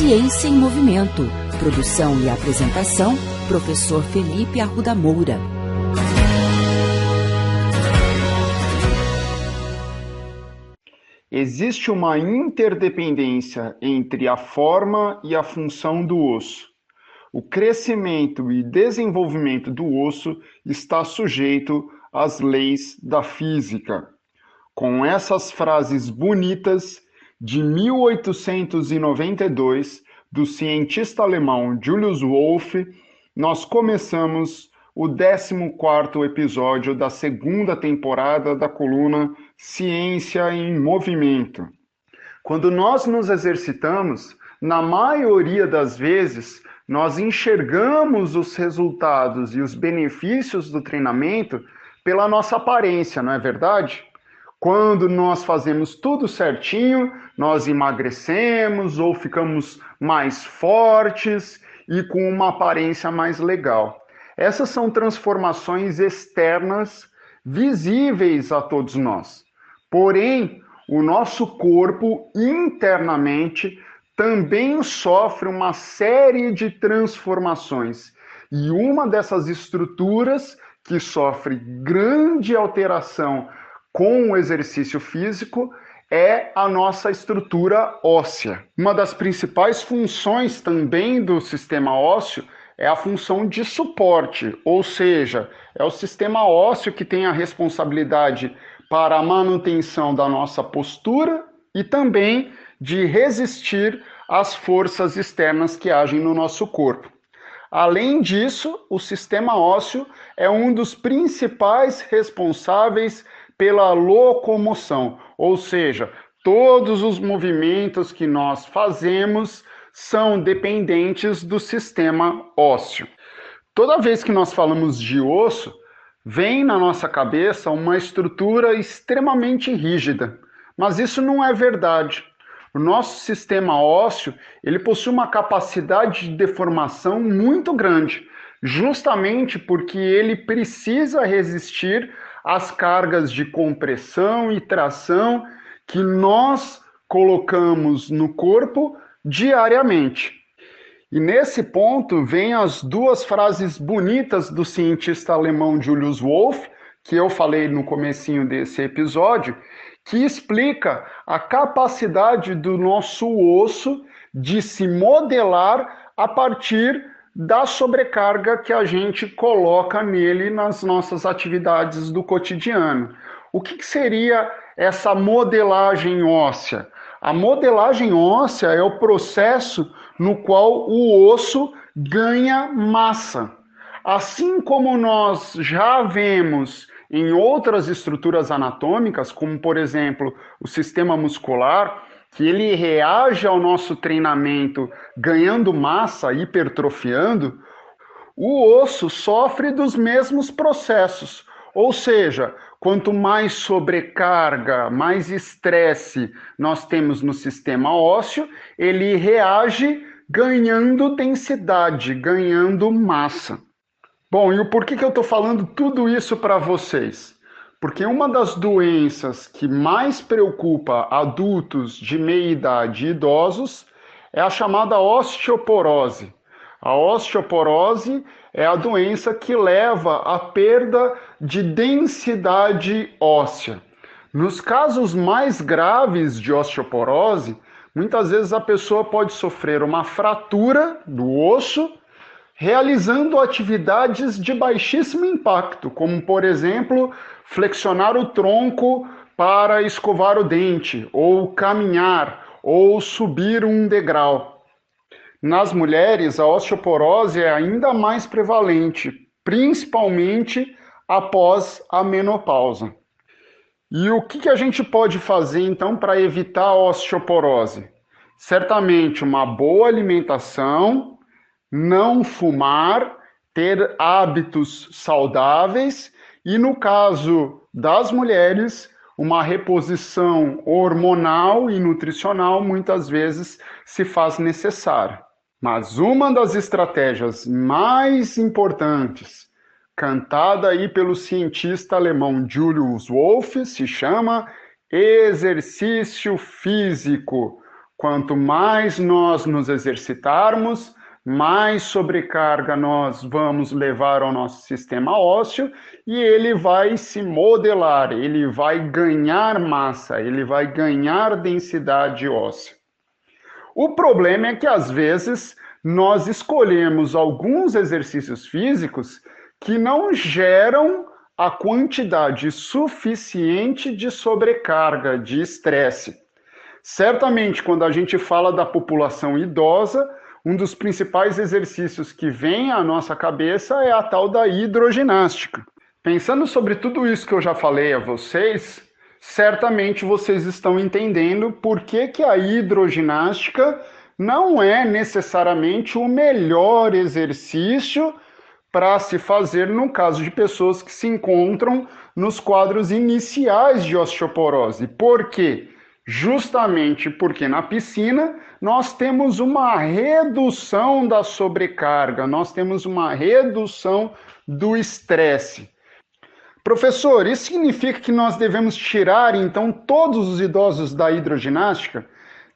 Ciência em Movimento. Produção e apresentação, professor Felipe Arruda Moura. Existe uma interdependência entre a forma e a função do osso. O crescimento e desenvolvimento do osso está sujeito às leis da física. Com essas frases bonitas de 1892, do cientista alemão Julius Wolff, nós começamos o 14º episódio da segunda temporada da coluna Ciência em Movimento. Quando nós nos exercitamos, na maioria das vezes, nós enxergamos os resultados e os benefícios do treinamento pela nossa aparência, não é verdade? Quando nós fazemos tudo certinho, nós emagrecemos ou ficamos mais fortes e com uma aparência mais legal. Essas são transformações externas visíveis a todos nós. Porém, o nosso corpo internamente também sofre uma série de transformações. E uma dessas estruturas que sofre grande alteração com o exercício físico é a nossa estrutura óssea. Uma das principais funções também do sistema ósseo é a função de suporte, ou seja, é o sistema ósseo que tem a responsabilidade para a manutenção da nossa postura e também de resistir às forças externas que agem no nosso corpo. Além disso, o sistema ósseo é um dos principais responsáveis pela locomoção, ou seja, todos os movimentos que nós fazemos são dependentes do sistema ósseo. Toda vez que nós falamos de osso, vem na nossa cabeça uma estrutura extremamente rígida, mas isso não é verdade. O nosso sistema ósseo, ele possui uma capacidade de deformação muito grande, justamente porque ele precisa resistir às cargas de compressão e tração que nós colocamos no corpo diariamente. E nesse ponto vem as duas frases bonitas do cientista alemão Julius Wolff, que eu falei no comecinho desse episódio, que explica a capacidade do nosso osso de se modelar a partir da sobrecarga que a gente coloca nele nas nossas atividades do cotidiano. O que seria essa modelagem óssea? A modelagem óssea é o processo no qual o osso ganha massa. Assim como nós já vemos em outras estruturas anatômicas, como por exemplo o sistema muscular, que ele reage ao nosso treinamento ganhando massa, hipertrofiando, o osso sofre dos mesmos processos. Ou seja, quanto mais sobrecarga, mais estresse nós temos no sistema ósseo, ele reage ganhando densidade, ganhando massa. Bom, e o porquê que eu estou falando tudo isso para vocês? Porque uma das doenças que mais preocupa adultos de meia idade e idosos é a chamada osteoporose. A osteoporose é a doença que leva à perda de densidade óssea. Nos casos mais graves de osteoporose, muitas vezes a pessoa pode sofrer uma fratura do osso, realizando atividades de baixíssimo impacto, como, por exemplo, flexionar o tronco para escovar o dente, ou caminhar, ou subir um degrau. Nas mulheres, a osteoporose é ainda mais prevalente, principalmente após a menopausa. E o que a gente pode fazer, então, para evitar a osteoporose? Certamente uma boa alimentação, não fumar, ter hábitos saudáveis e, no caso das mulheres, uma reposição hormonal e nutricional muitas vezes se faz necessária. Mas uma das estratégias mais importantes, cantada aí pelo cientista alemão Julius Wolff, se chama exercício físico. Quanto mais nós nos exercitarmos, mais sobrecarga nós vamos levar ao nosso sistema ósseo e ele vai se modelar, ele vai ganhar massa, ele vai ganhar densidade óssea. O problema é que, às vezes, nós escolhemos alguns exercícios físicos que não geram a quantidade suficiente de sobrecarga, de estresse. Certamente, quando a gente fala da população idosa, um dos principais exercícios que vem à nossa cabeça é a tal da hidroginástica. Pensando sobre tudo isso que eu já falei a vocês, certamente vocês estão entendendo por que a hidroginástica não é necessariamente o melhor exercício para se fazer no caso de pessoas que se encontram nos quadros iniciais de osteoporose. Por quê? Justamente porque na piscina nós temos uma redução da sobrecarga, nós temos uma redução do estresse. Professor, isso significa que nós devemos tirar, então, todos os idosos da hidroginástica?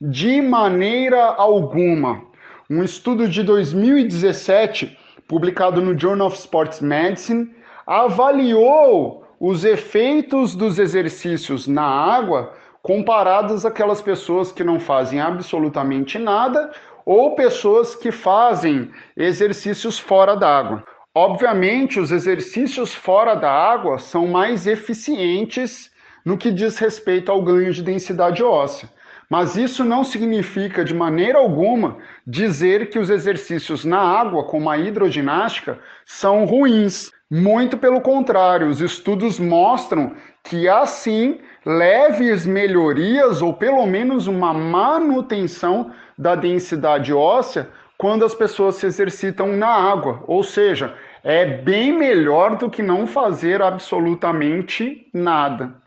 De maneira alguma. Um estudo de 2017, publicado no Journal of Sports Medicine, avaliou os efeitos dos exercícios na água comparados àquelas pessoas que não fazem absolutamente nada ou pessoas que fazem exercícios fora d'água. Obviamente, os exercícios fora da água são mais eficientes no que diz respeito ao ganho de densidade óssea. Mas isso não significa de maneira alguma dizer que os exercícios na água, como a hidroginástica, são ruins. Muito pelo contrário, os estudos mostram que há sim leves melhorias ou pelo menos uma manutenção da densidade óssea quando as pessoas se exercitam na água. Ou seja, é bem melhor do que não fazer absolutamente nada.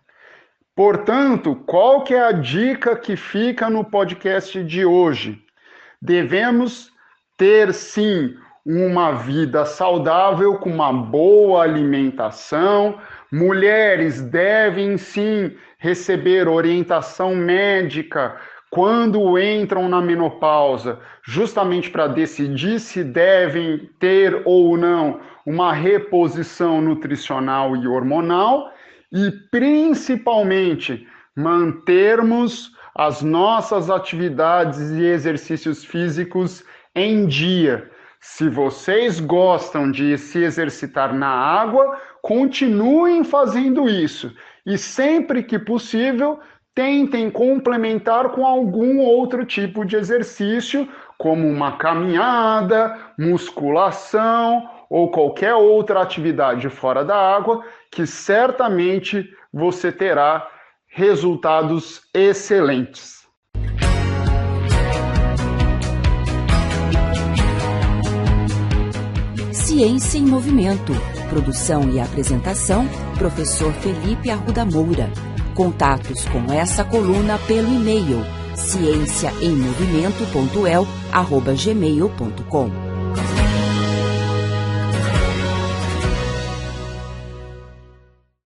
Portanto, qual que é a dica que fica no podcast de hoje? Devemos ter, sim, uma vida saudável, com uma boa alimentação. Mulheres devem, sim, receber orientação médica quando entram na menopausa, justamente para decidir se devem ter ou não uma reposição nutricional e hormonal. E, principalmente, mantermos as nossas atividades e exercícios físicos em dia. Se vocês gostam de se exercitar na água, continuem fazendo isso. E sempre que possível, tentem complementar com algum outro tipo de exercício, como uma caminhada, musculação ou qualquer outra atividade fora da água, que certamente você terá resultados excelentes. Ciência em Movimento. Produção e apresentação, professor Felipe Arruda Moura. Contatos com essa coluna pelo e-mail ciênciaemmovimento.el@gmail.com.